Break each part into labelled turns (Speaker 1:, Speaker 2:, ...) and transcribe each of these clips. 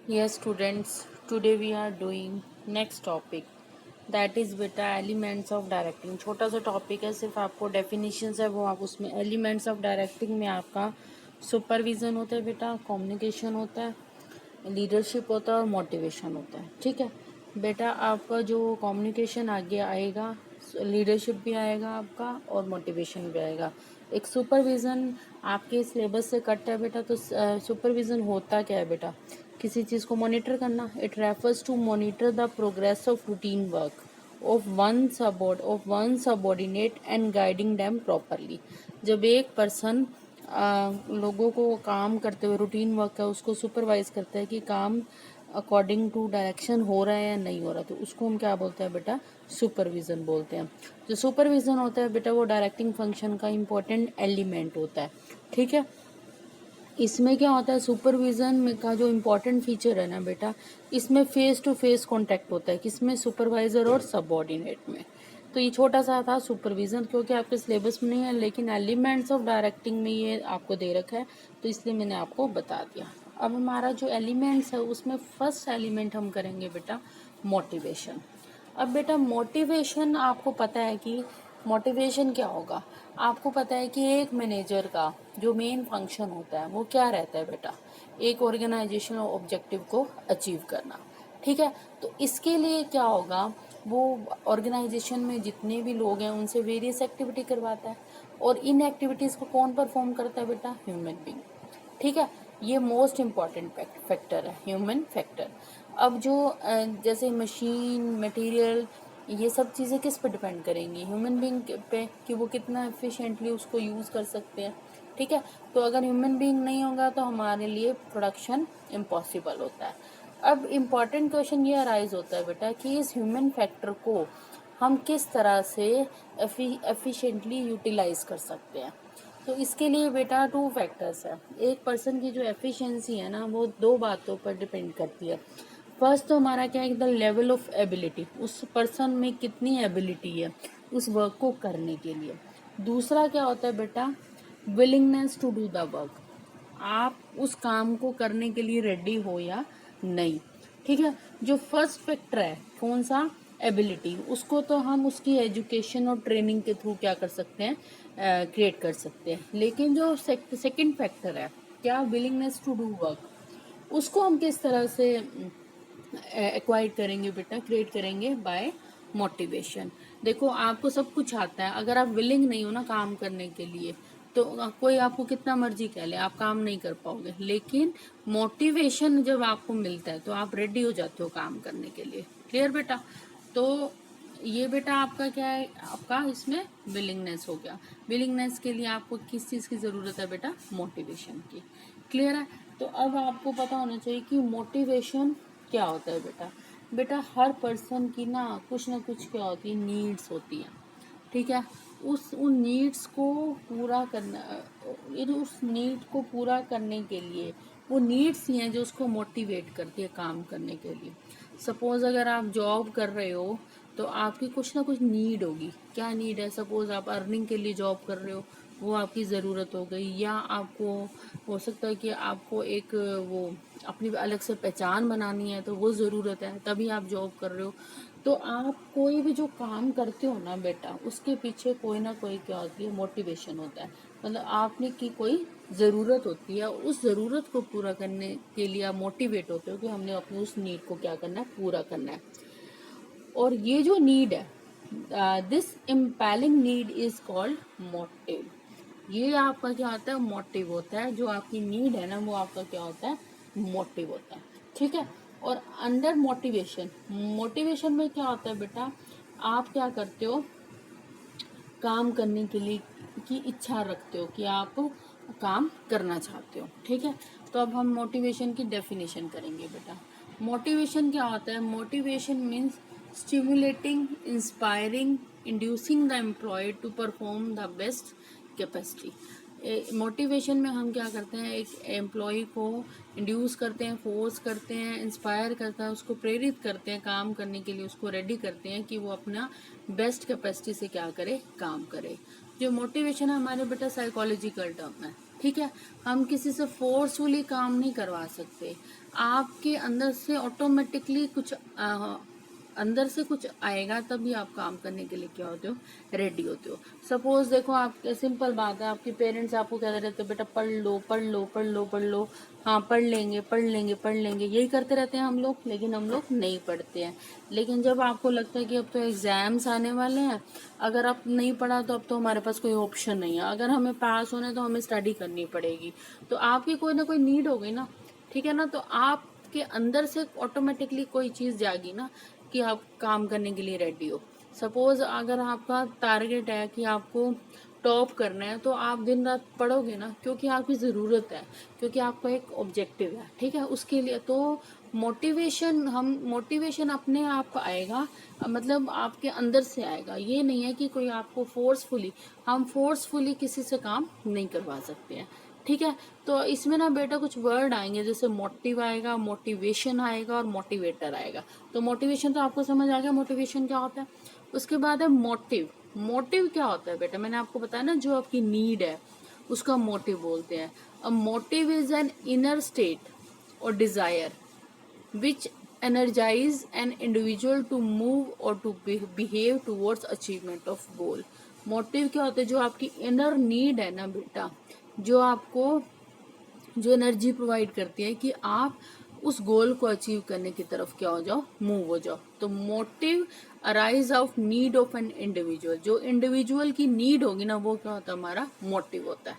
Speaker 1: Yes, students, today we are doing next topic that is बेटा elements of directing. छोटा सा topic है, सिर्फ आपको डेफिनेशंस है वो आप उसमें एलिमेंट्स ऑफ डायरेक्टिंग में आपका सुपरविज़न होता है बेटा, कम्युनिकेशन होता है, लीडरशिप होता है और मोटिवेशन होता है। ठीक है बेटा, आपका जो कम्युनिकेशन आगे आएगा, लीडरशिप भी आएगा आपका और मोटिवेशन भी आएगा। एक सुपरविज़न आपके सिलेबस से कट है बेटा। तो सुपरविज़न होता क्या है बेटा? किसी चीज़ को मॉनिटर करना। It refers to monitor the progress of routine work of one subordinate and guiding them properly. जब एक पर्सन लोगों को काम करते हुए रूटीन वर्क है उसको सुपरवाइज करता है कि काम अकॉर्डिंग टू डायरेक्शन हो रहा है या नहीं हो रहा, तो उसको हम क्या बोलते हैं बेटा? सुपरविज़न बोलते हैं। जो सुपरविज़न होता है बेटा वो डायरेक्टिंग फंक्शन का इम्पोर्टेंट एलिमेंट होता है। ठीक है, इसमें क्या होता है, सुपरविज़न में का जो इम्पोर्टेंट फीचर है ना बेटा, इसमें फेस टू फेस कांटेक्ट होता है। किसमें? सुपरवाइज़र और सबऑर्डिनेट में। तो ये छोटा सा था सुपरविज़न, क्योंकि आपके सिलेबस में नहीं है, लेकिन एलिमेंट्स ऑफ डायरेक्टिंग में ये आपको दे रखा है, तो इसलिए मैंने आपको बता दिया। अब हमारा जो एलिमेंट्स है उसमें फर्स्ट एलिमेंट हम करेंगे बेटा मोटिवेशन। अब बेटा मोटिवेशन आपको पता है कि मोटिवेशन क्या होगा। आपको पता है कि एक मैनेजर का जो मेन फंक्शन होता है वो क्या रहता है बेटा? एक ऑर्गेनाइजेशनल ऑब्जेक्टिव को अचीव करना। ठीक है, तो इसके लिए क्या होगा, वो ऑर्गेनाइजेशन में जितने भी लोग हैं उनसे वेरियस एक्टिविटी करवाता है, और इन एक्टिविटीज़ को कौन परफॉर्म करता है बेटा? Human being. ठीक है, ये मोस्ट इम्पॉर्टेंट फैक्टर है, ह्यूमन फैक्टर। अब जो जैसे मशीन, मटेरियल, ये सब चीज़ें किस पे डिपेंड करेंगी? ह्यूमन बीइंग पे, कि वो कितना एफिशिएंटली उसको यूज़ कर सकते हैं। ठीक है, तो अगर ह्यूमन बीइंग नहीं होगा तो हमारे लिए प्रोडक्शन इम्पॉसिबल होता है। अब इम्पॉर्टेंट क्वेश्चन ये अराइज होता है बेटा कि इस ह्यूमन फैक्टर को हम किस तरह से एफिशिएंटली यूटिलाइज कर सकते हैं। तो इसके लिए बेटा टू फैक्टर्स है। एक पर्सन की जो एफिशिएंसी है ना वो दो बातों पर डिपेंड करती है। फर्स्ट तो हमारा क्या है, द लेवल ऑफ एबिलिटी, उस पर्सन में कितनी एबिलिटी है उस वर्क को करने के लिए। दूसरा क्या होता है बेटा? Willingness to do the work, आप उस काम को करने के लिए रेडी हो या नहीं। ठीक है, जो फर्स्ट फैक्टर है कौन सा? एबिलिटी, उसको तो हम उसकी एजुकेशन और ट्रेनिंग के थ्रू क्या कर सकते हैं? क्रिएट कर सकते हैं। लेकिन जो सेकंड फैक्टर है क्या? विलिंगनेस टू डू वर्क, उसको हम किस तरह से एक्वायर करेंगे बेटा? क्रिएट करेंगे बाय मोटिवेशन। देखो आपको सब कुछ आता है, अगर आप विलिंग नहीं हो ना काम करने के लिए तो कोई आपको कितना मर्जी कह ले आप काम नहीं कर पाओगे। लेकिन मोटिवेशन जब आपको मिलता है तो आप रेडी हो जाते हो काम करने के लिए। क्लियर बेटा? तो ये बेटा आपका क्या है, आपका इसमें विलिंगनेस हो गया। विलिंगनेस के लिए आपको किस चीज़ की ज़रूरत है बेटा? मोटिवेशन की। क्लियर है? तो अब आपको पता होना चाहिए कि मोटिवेशन क्या होता है बेटा। बेटा हर पर्सन की ना कुछ क्या होती है, नीड्स होती हैं। ठीक है, उन नीड्स को पूरा करना, उस नीड को पूरा करने के लिए वो नीड्स ही हैं जो उसको मोटिवेट करती है काम करने के लिए। सपोज अगर आप जॉब कर रहे हो तो आपकी कुछ ना कुछ नीड होगी। क्या नीड है? सपोज आप अर्निंग के लिए जॉब कर रहे हो, वो आपकी ज़रूरत हो गई। या आपको हो सकता है कि आपको एक वो अपनी अलग से पहचान बनानी है, तो वो ज़रूरत है, तभी आप जॉब कर रहे हो। तो आप कोई भी जो काम करते हो ना बेटा, उसके पीछे कोई ना कोई क्या होती है? मोटिवेशन होता है। मतलब आपने की कोई ज़रूरत होती है, उस ज़रूरत को पूरा करने के लिए आप मोटिवेट होते हो कि हमने अपनी उस नीड को क्या करना है? पूरा करना है। और ये जो नीड है, this impelling need is called motive. ये आपका क्या होता है? मोटिव होता है। जो आपकी नीड है ना वो आपका क्या होता है? मोटिव होता है। ठीक है, और अंडर मोटिवेशन, मोटिवेशन में क्या होता है बेटा? आप क्या करते हो? काम करने के लिए की इच्छा रखते हो कि आप काम करना चाहते हो। ठीक है, तो अब हम मोटिवेशन की डेफिनेशन करेंगे बेटा। मोटिवेशन क्या होता है? Motivation means stimulating, inspiring, inducing the employ to perform the best capacity. Motivation में हम क्या करते हैं? एक एम्प्लॉय को इंड्यूस करते हैं, फोर्स करते हैं, इंस्पायर करते हैं, उसको प्रेरित करते हैं काम करने के लिए, उसको रेडी करते हैं कि वो अपना बेस्ट कैपेसिटी से क्या करे? काम करे। जो मोटिवेशन है हमारे बेटा साइकोलॉजिकल टर्म है। ठीक है, हम किसी से फोर्सफुली काम नहीं करवा सकते। आपके अंदर से ऑटोमेटिकली कुछ अंदर से कुछ आएगा, तभी आप काम करने के लिए क्या होते हो, रेडी होते हो। सपोज देखो, आप सिंपल बात है, आपके पेरेंट्स आपको कहते रहते हो बेटा पढ़ लो पढ़ लो पढ़ लो पढ़ लो, हाँ पढ़ लेंगे पढ़ लेंगे पढ़ लेंगे, यही करते रहते हैं हम लोग, लेकिन हम लोग नहीं पढ़ते हैं। लेकिन जब आपको लगता है कि अब तो एग्जाम्स आने वाले हैं, अगर आप नहीं पढ़ा तो अब तो हमारे पास कोई ऑप्शन नहीं है, अगर हमें पास होना है तो हमें स्टडी करनी पड़ेगी, तो आपकी कोई ना कोई नीड हो गई ना, ठीक है ना, तो आपके अंदर से ऑटोमेटिकली कोई चीज़ जागी ना कि आप काम करने के लिए रेडी हो। सपोज अगर आपका टारगेट है कि आपको टॉप करना है, तो आप दिन रात पढ़ोगे ना, क्योंकि आपकी ज़रूरत है, क्योंकि आपका एक ऑब्जेक्टिव है, ठीक है, उसके लिए तो मोटिवेशन अपने आप आएगा, मतलब आपके अंदर से आएगा। ये नहीं है कि कोई आपको हम फोर्सफुली किसी से काम नहीं करवा सकते हैं, ठीक है। तो इसमें ना बेटा कुछ वर्ड आएंगे, जैसे मोटिव आएगा, मोटिवेशन आएगा और मोटिवेटर आएगा। तो मोटिवेशन तो आपको समझ आ गया, मोटिवेशन क्या होता है। उसके बाद है मोटिव। मोटिव क्या होता है बेटा, मैंने आपको बताया ना, जो आपकी नीड है उसका मोटिव बोलते हैं। अ motive is an inner state और Dzire which energize an individual to move or to behave towards achievement of goal। Motive क्या होता है, जो आपकी इनर नीड है ना बेटा, जो आपको जो एनर्जी प्रोवाइड करती है कि आप उस गोल को अचीव करने की तरफ क्या हो जाओ, मूव हो जाओ। तो motive arise of need of an individual, जो इंडिविजुअल की नीड होगी ना, वो क्या होता है, हमारा मोटिव होता है,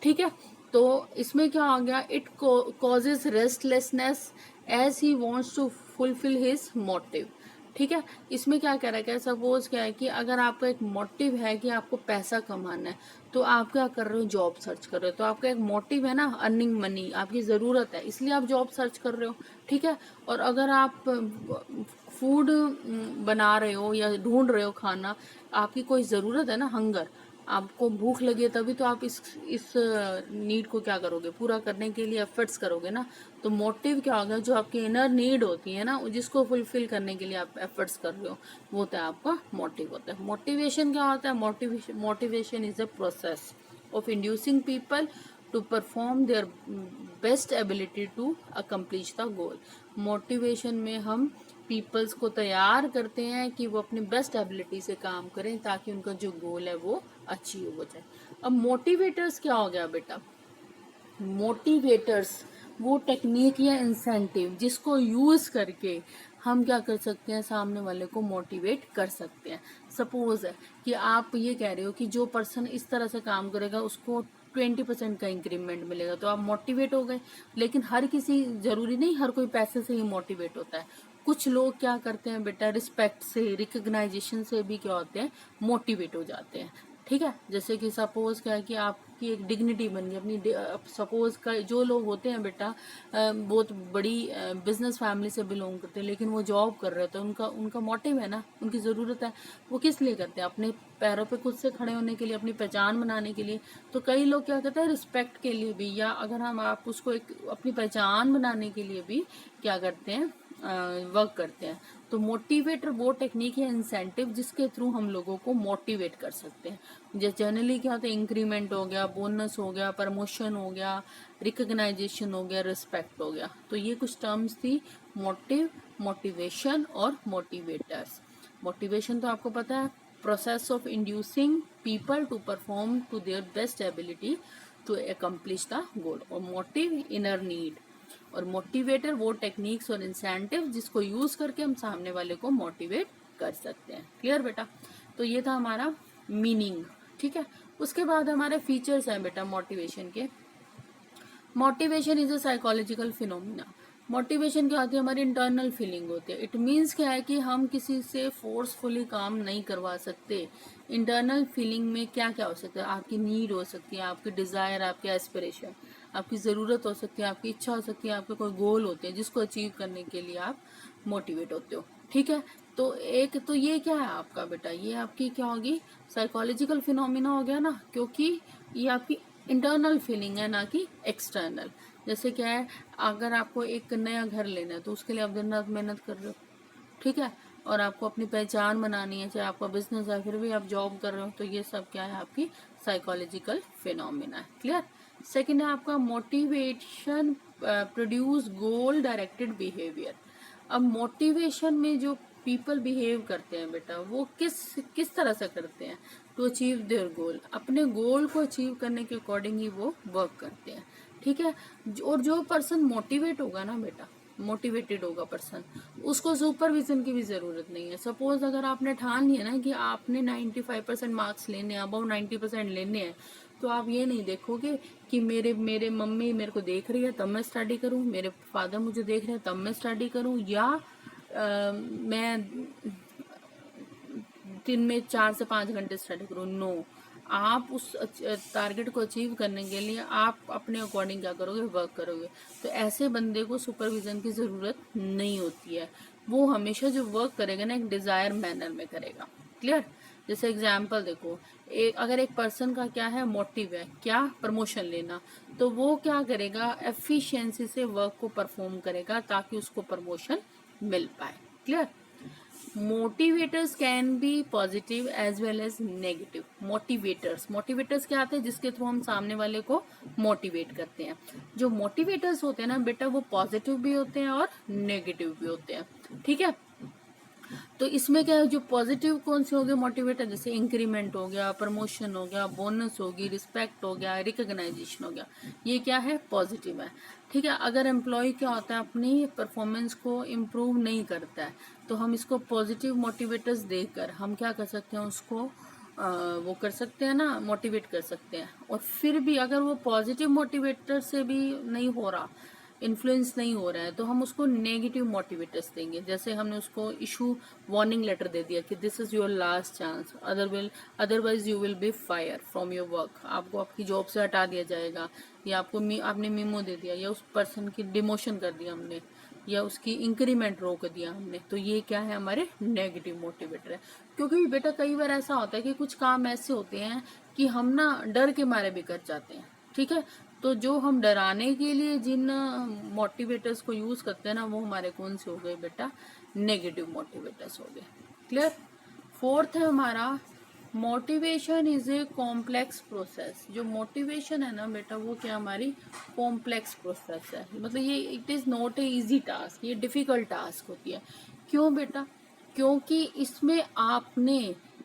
Speaker 1: ठीक है। तो इसमें क्या आ गया, it causes restlessness as he wants to fulfil his motive, ठीक है। इसमें क्या कह रहा है, सपोज क्या है कि अगर आपका एक मोटिव है कि आपको पैसा कमाना है, तो आप क्या कर रहे हो, जॉब सर्च कर रहे हो, तो आपका एक मोटिव है ना, अर्निंग मनी, आपकी ज़रूरत है, इसलिए आप जॉब सर्च कर रहे हो, ठीक है। और अगर आप फूड बना रहे हो या ढूंढ रहे हो खाना, आपकी कोई ज़रूरत है ना, हंगर, आपको भूख लगी है, तभी तो आप इस नीड को क्या करोगे, पूरा करने के लिए एफर्ट्स करोगे ना। तो मोटिव क्या होगा, जो आपकी इनर नीड होती है ना, जिसको फुलफिल करने के लिए आप एफर्ट्स कर रहे हो, वो होता है आपका मोटिव होता है। मोटिवेशन क्या होता है, motivation is a process of inducing people to perform their best ability to accomplish the goal. Motivation में हम पीपल्स को तैयार करते हैं कि वो अपनी बेस्ट एबिलिटी से काम करें, ताकि उनका जो गोल है वो अचीव हो जाए। अब मोटिवेटर्स क्या हो गया बेटा, मोटिवेटर्स वो टेक्निक या इंसेंटिव जिसको यूज करके हम क्या कर सकते हैं, सामने वाले को मोटिवेट कर सकते हैं। सपोज है कि आप ये कह रहे हो कि जो पर्सन इस तरह से काम करेगा उसको 20% का इंक्रीमेंट मिलेगा, तो आप मोटिवेट हो गए। लेकिन हर किसी, जरूरी नहीं हर कोई पैसे से ही मोटिवेट होता है, कुछ लोग क्या करते हैं बेटा, रिस्पेक्ट से, रिकग्नाइजेशन से भी क्या होते हैं, मोटिवेट हो जाते हैं, ठीक है। जैसे कि सपोज क्या है कि आपकी एक डिग्निटी बन गई अपनी, सपोज का जो लोग होते हैं बेटा, बहुत बड़ी बिजनेस फैमिली से बिलोंग करते हैं, लेकिन वो जॉब कर रहे थे, उनका उनका मोटिव है ना, उनकी ज़रूरत है, वो किस लिए करते हैं, अपने पैरों पे खुद से खड़े होने के लिए, अपनी पहचान बनाने के लिए। तो कई लोग क्या करते हैं, रिस्पेक्ट के लिए भी, या अगर हम आप उसको एक अपनी पहचान बनाने के लिए भी क्या करते हैं, वर्क करते हैं। तो मोटिवेटर वो टेक्निक है, इंसेंटिव, जिसके थ्रू हम लोगों को मोटिवेट कर सकते हैं। जैसे जनरली क्या होता है, इंक्रीमेंट हो गया, बोनस हो गया, प्रमोशन हो गया, रिकग्नाइजेशन हो गया, रिस्पेक्ट हो गया। तो ये कुछ टर्म्स थी, मोटिव, मोटिवेशन और मोटिवेटर्स। मोटिवेशन तो आपको पता है, process of inducing people to perform to their best ability to accomplish the goal. और मोटिव इनर नीड, और मोटिवेटर वो टेक्निक्स और इंसेंटिव जिसको यूज करके हम सामने वाले को मोटिवेट कर सकते हैं। क्लियर बेटा, तो ये था हमारा मीनिंग, ठीक है। उसके बाद हमारे फीचर्स हैं बेटा मोटिवेशन के। Motivation is a psychological phenomena. Motivation क्या होती है, हमारी इंटरनल फीलिंग होती है। इट मीन्स क्या है कि हम किसी से फोर्सफुली काम नहीं करवा सकते। इंटरनल फीलिंग में क्या क्या हो सकता है, आपकी नीड हो सकती है, आपकी डिज़ायर, आपकी एस्पिरेशन, आपकी ज़रूरत हो सकती है, आपकी इच्छा हो सकती है, आपके कोई गोल होते हैं जिसको अचीव करने के लिए आप मोटिवेट होते हो, ठीक है। तो एक तो ये क्या है आपका बेटा, ये आपकी क्या होगी, साइकोलॉजिकल फिनोमिना हो गया ना, क्योंकि ये आपकी इंटरनल फीलिंग है, ना कि एक्सटर्नल। जैसे क्या है, अगर आपको एक नया घर लेना है, तो उसके लिए आप दिन रात मेहनत कर रहे हो, ठीक है, और आपको अपनी पहचान बनानी है, चाहे आपका बिजनेस है, फिर भी आप जॉब कर रहे हो, तो ये सब क्या है, आपकी साइकोलॉजिकल फिनोमिना है। क्लियर, सेकंड है आपका मोटिवेशन प्रोड्यूस गोल डायरेक्टेड बिहेवियर। अब मोटिवेशन में जो पीपल बिहेव करते हैं बेटा, वो किस किस तरह से करते हैं, टू अचीव देयर गोल, अपने गोल को अचीव करने के अकॉर्डिंग ही वो वर्क करते हैं, ठीक है। और जो पर्सन मोटिवेट होगा ना बेटा, मोटिवेटेड होगा पर्सन, उसको सुपरविजन की भी ज़रूरत नहीं है। सपोज अगर आपने ठान लिया ना कि आपने 95% मार्क्स लेने हैं, अबाउ 90% लेने हैं, तो आप ये नहीं देखोगे कि मेरे मेरे मम्मी मेरे को देख रही है तब मैं स्टडी करूं, मेरे फादर मुझे देख रहे हैं तब मैं स्टडी करूं, या मैं दिन में 4 से 5 घंटे स्टडी करूँ। नो, आप उस टारगेट को अचीव करने के लिए आप अपने अकॉर्डिंग क्या करोगे, वर्क करोगे। तो ऐसे बंदे को सुपरविजन की ज़रूरत नहीं होती है। वो हमेशा जो वर्क करेगा ना, एक डिज़ायर मैनर में करेगा। क्लियर। जैसे एग्जाम्पल देखो, अगर एक पर्सन का क्या है, मोटिव है क्या, प्रमोशन लेना, तो वो क्या करेगा, एफिशिएंसी से वर्क को परफॉर्म करेगा ताकि उसको प्रमोशन मिल पाए। Clear. Motivators can be positive as well as negative. Motivators क्या आते हैं, जिसके थ्रू हम सामने वाले को मोटिवेट करते हैं। जो मोटिवेटर्स होते हैं ना बेटा, वो पॉजिटिव भी होते हैं और नेगेटिव भी होते हैं, ठीक है। तो इसमें क्या है, जो पॉजिटिव कौन से हो गए मोटिवेटर, जैसे इंक्रीमेंट हो गया, प्रमोशन हो गया, बोनस होगी, रिस्पेक्ट हो गया, रिकग्नाइजेशन हो गया, ये क्या है, पॉजिटिव है, ठीक है। अगर एम्प्लॉय क्या होता है, अपनी परफॉर्मेंस को इम्प्रूव नहीं करता है, तो हम इसको पॉजिटिव मोटिवेटर्स देकर हम क्या कर सकते हैं, उसको वो कर सकते हैं ना, मोटिवेट कर सकते हैं। और फिर भी अगर वो पॉजिटिव मोटिवेटर से भी नहीं हो रहा, इन्फ्लुएंस नहीं हो रहा है, तो हम उसको नेगेटिव मोटिवेटर्स देंगे। जैसे हमने उसको इशू वार्निंग लेटर दे दिया कि this is your last chance, otherwise you will be fire from your work, आपको आपकी जॉब से हटा दिया जाएगा, या आपने मीमो दे दिया, या उस पर्सन की डिमोशन कर दिया हमने, या उसकी इंक्रीमेंट रोक दिया हमने, तो ये क्या है, हमारे नेगेटिव मोटिवेटर है। क्योंकि बेटा कई बार ऐसा होता है कि कुछ काम ऐसे होते हैं कि हम ना डर के मारे भी कर जाते हैं, ठीक है। तो जो हम डराने के लिए जिन मोटिवेटर्स को यूज करते हैं ना, वो हमारे कौन से हो गए बेटा, नेगेटिव मोटिवेटर्स हो गए। क्लियर। फोर्थ है हमारा, motivation is a complex process. जो मोटिवेशन है ना बेटा, वो क्या हमारी कॉम्प्लेक्स प्रोसेस है, मतलब ये it is not a easy task, ये डिफ़िकल्ट टास्क होती है। क्यों बेटा, क्योंकि इसमें आपने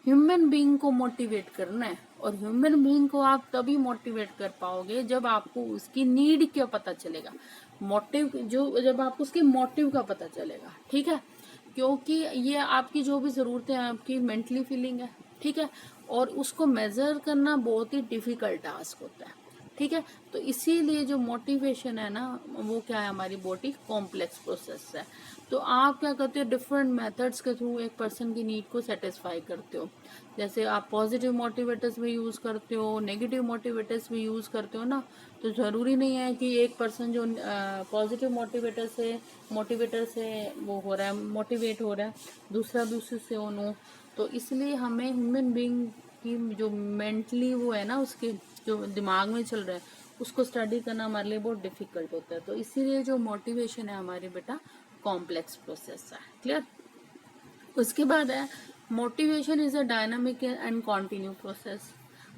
Speaker 1: ह्यूमन बीइंग को मोटिवेट करना है, और ह्यूमन बीइंग को आप तभी मोटिवेट कर पाओगे जब आपको उसकी नीड क्या पता चलेगा, मोटिव जो, जब आपको उसके मोटिव का पता चलेगा, ठीक है। क्योंकि ये आपकी जो भी ज़रूरतें हैं, आपकी मेंटली फीलिंग है, ठीक है, और उसको मेज़र करना बहुत ही डिफ़िकल्ट टास्क होता है, ठीक है। तो इसीलिए जो मोटिवेशन है ना, वो क्या है, हमारी बॉडी कॉम्प्लेक्स प्रोसेस है। तो आप क्या करते हो, डिफरेंट मेथड्स के थ्रू एक पर्सन की नीड को सेटिस्फाई करते हो। जैसे आप पॉजिटिव मोटिवेटर्स भी यूज़ करते हो, नेगेटिव मोटिवेटर्स भी यूज़ करते हो ना। तो ज़रूरी नहीं है कि एक पर्सन जो पॉजिटिव मोटिवेटर से वो हो रहा है, मोटिवेट हो रहा है, दूसरा भी उसी से ऑन हो। तो इसलिए हमें ह्यूमन बीइंग की जो मेंटली वो है ना, उसके जो दिमाग में चल रहा है, उसको स्टडी करना हमारे लिए बहुत डिफिकल्ट होता है। तो इसीलिए जो मोटिवेशन है हमारे बेटा, कॉम्प्लेक्स प्रोसेस है। क्लियर। उसके बाद है, motivation is a dynamic and continue process.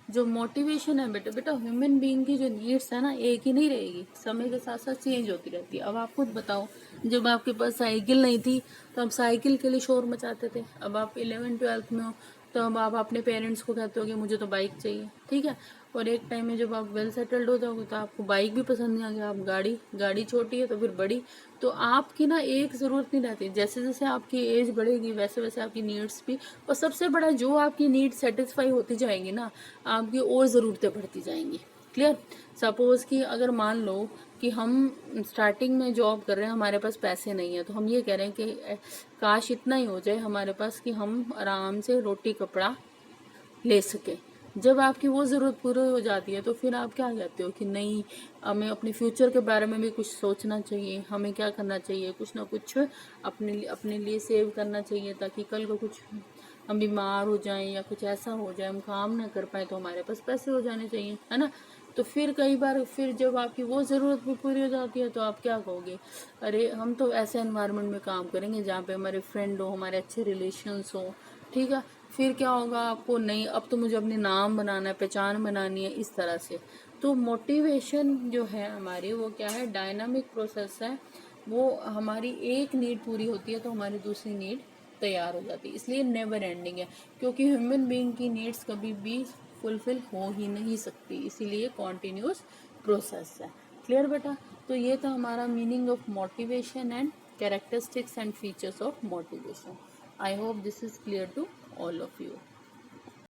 Speaker 1: जो मोटिवेशन है बेटा, ह्यूमन बीइंग की जो नीड्स है ना, एक ही नहीं रहेगी, समय के साथ साथ चेंज होती रहती है। अब आप खुद बताओ, जब आपके पास साइकिल नहीं थी तो आप साइकिल के लिए शोर मचाते थे। अब आप 11वीं 12वीं में हो, तो अब आप अपने पेरेंट्स को कहते हो कि मुझे तो बाइक चाहिए, ठीक है। और एक टाइम में जब आप वेल सेटल्ड हो जाओगे तो आपको बाइक भी पसंद नहीं आ गया, आप गाड़ी छोटी है तो फिर बड़ी। तो आपकी ना एक ज़रूरत नहीं रहती, जैसे जैसे आपकी एज बढ़ेगी वैसे वैसे आपकी नीड्स भी, और सबसे बड़ा जो आपकी नीड सेटिस्फाई होती जाएंगी ना, आपकी और ज़रूरतें बढ़ती जाएंगी। क्लियर। सपोज़ कि अगर मान लो कि हम स्टार्टिंग में जॉब कर रहे हैं, हमारे पास पैसे नहीं है, तो हम ये कह रहे हैं कि काश इतना ही हो जाए हमारे पास कि हम आराम से रोटी कपड़ा ले सके। जब आपकी वो ज़रूरत पूरी हो जाती है, तो फिर आप क्या कहते हो कि नहीं, हमें अपने फ्यूचर के बारे में भी कुछ सोचना चाहिए, हमें क्या करना चाहिए, कुछ ना कुछ अपने लिए सेव करना चाहिए, ताकि कल को कुछ हम बीमार हो जाएं या कुछ ऐसा हो जाए, हम काम ना कर पाए, तो हमारे पास पैसे हो जाने चाहिए, है ना। तो फिर कई बार फिर जब आपकी वो ज़रूरत भी पूरी हो जाती है, तो आप क्या कहोगे, अरे हम तो ऐसे एनवायरनमेंट में काम करेंगे जहाँ पे हमारे फ्रेंड हो, हमारे अच्छे रिलेशन्स हो, ठीक है। फिर क्या होगा आपको, नहीं अब तो मुझे अपने नाम बनाना है, पहचान बनानी है, इस तरह से। तो मोटिवेशन जो है हमारी वो क्या है, डायनामिक प्रोसेस है। वो हमारी एक नीड पूरी होती है तो हमारी दूसरी नीड तैयार हो जाती है, इसलिए नेवर एंडिंग है, क्योंकि ह्यूमन बीइंग की नीड्स कभी भी फुलफिल हो ही नहीं सकती, इसीलिए कॉन्टिन्यूस प्रोसेस है। क्लियर बेटा? तो ये था हमारा meaning of motivation and characteristics and features of motivation. I hope this is clear to all of you.